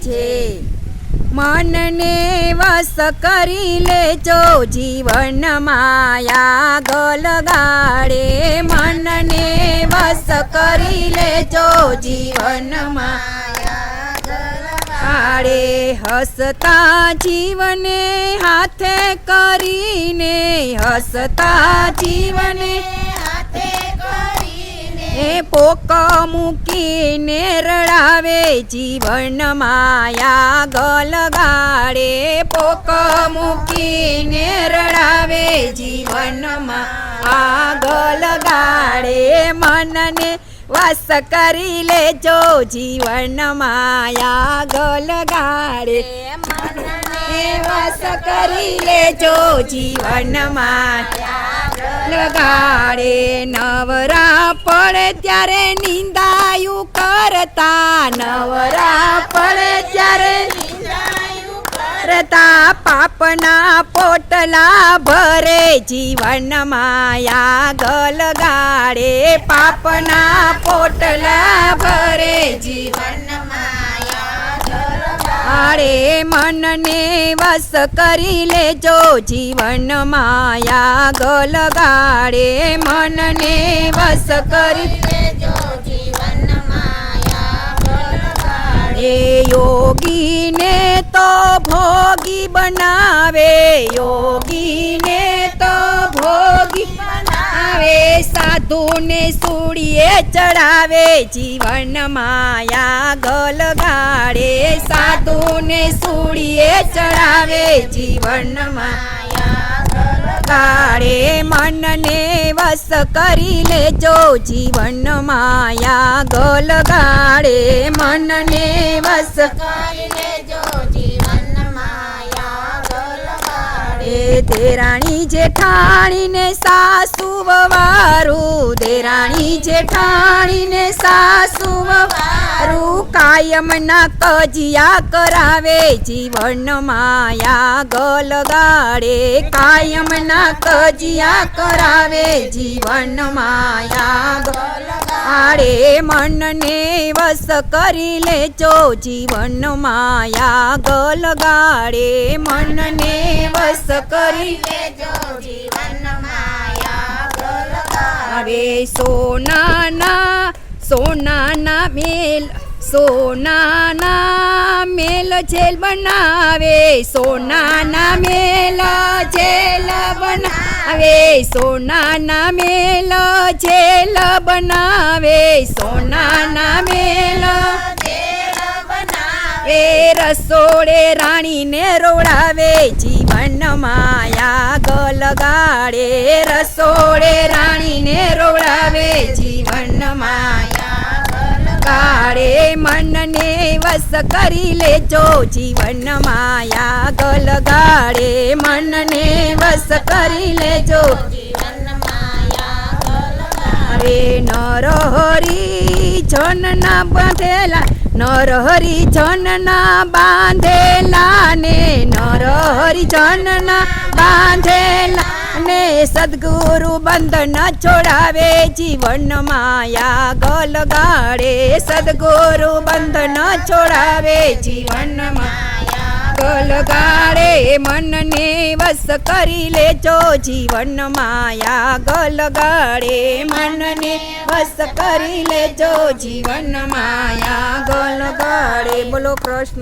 છે। મનને વશ કરી લેજો જીવન માયા ગલગાડે। મનને વશ કરી લેજો જીવન માયા ગલગાડે। હસતા જીવને હાથે કરીને, હસતા જીવને પોક મૂકીને રડાવે જીવન માયા ગલગાડે। પોક મૂકીને રડાવે જીવન માયા ગલગાડે। મનને વશ કરી લેજો જીવન માયા ગલગાડે। મનને વશ કરી લેજો જીવન માયા લગાડે। નવરા પડે ત્યારે નિંદાયું કરતા, નવરા પડે ત્યારે નિંદાયું કરતા, પાપના પોટલા ભરે જીવન માયા ગલગાડે। પાપના પોટલા ભરે જીવન માયા ગલગાડે। મનને વશ કરી લેજો જીવન માયા ગલગાડે। મનને વશ કરી લેજો જીવન માયા ગલગાડે। યોગીને તો ભોગી બનાવે, યોગીને તો ભોગી બનાવે, સાધુને સૂળીએ ચડાવે જીવન માયા ગલગાડે। સાધુને સૂળીએ ચડાવે જીવન માયા ગલગાડે। મનને વશ કરી લેજો જીવન માયા ગલગાડે। મનને વશ કરી લેજો જીવન માયા ગલગાડે। દેરાણી જેઠાણીને સાસુ વવારું, દેરાણી જેઠાણીને સાસુ વવારું, કાયમના કજિયા કરાવે જીવન માયા ગલગાડે। કાયમના કજિયા કરાવે જીવન માયા ગલગાડે। મનને વશ કરી લેજો જીવન માયા ગલગાડે। મનને વશ કરી લેજો જીવન માયા ગલગાડે। સોનાના સોનાના મેલ, સોનાના મેલ જેલ બનાવે, સોનાના મેલ જેલ બનાવે, સોનાના મેલ જેલ બનાવે, સોનાના મેલ જેલ બનાવે। રસોડે રાણીને રોડાવે જીવન માયા ગલગાડે। રસોડે રાણીને રોડાવે જીવન માયા ગલગાડે। મનને વશ કરી લેજો જીવન માયા ગલગાડે। મનને વશ કરી લેજો જીવન માયા ગલગાડે। નરહરી જનના બાંધેલા, નરહરી જનના બાંધેલા ને, નરહરી જનના બાંધેલા ને, સદગુરુ બંધન છોડાવે જીવન માયા ગલગાડે। સદગુરુ બંધન છોડાવે જીવન માયા ગલગાડે। મનને વશ કરી લેજો જીવન માયા ગલગાડે। મનને વશ કરી લેજો જીવન માયા ગલગાડે। બોલો કૃષ્ણ।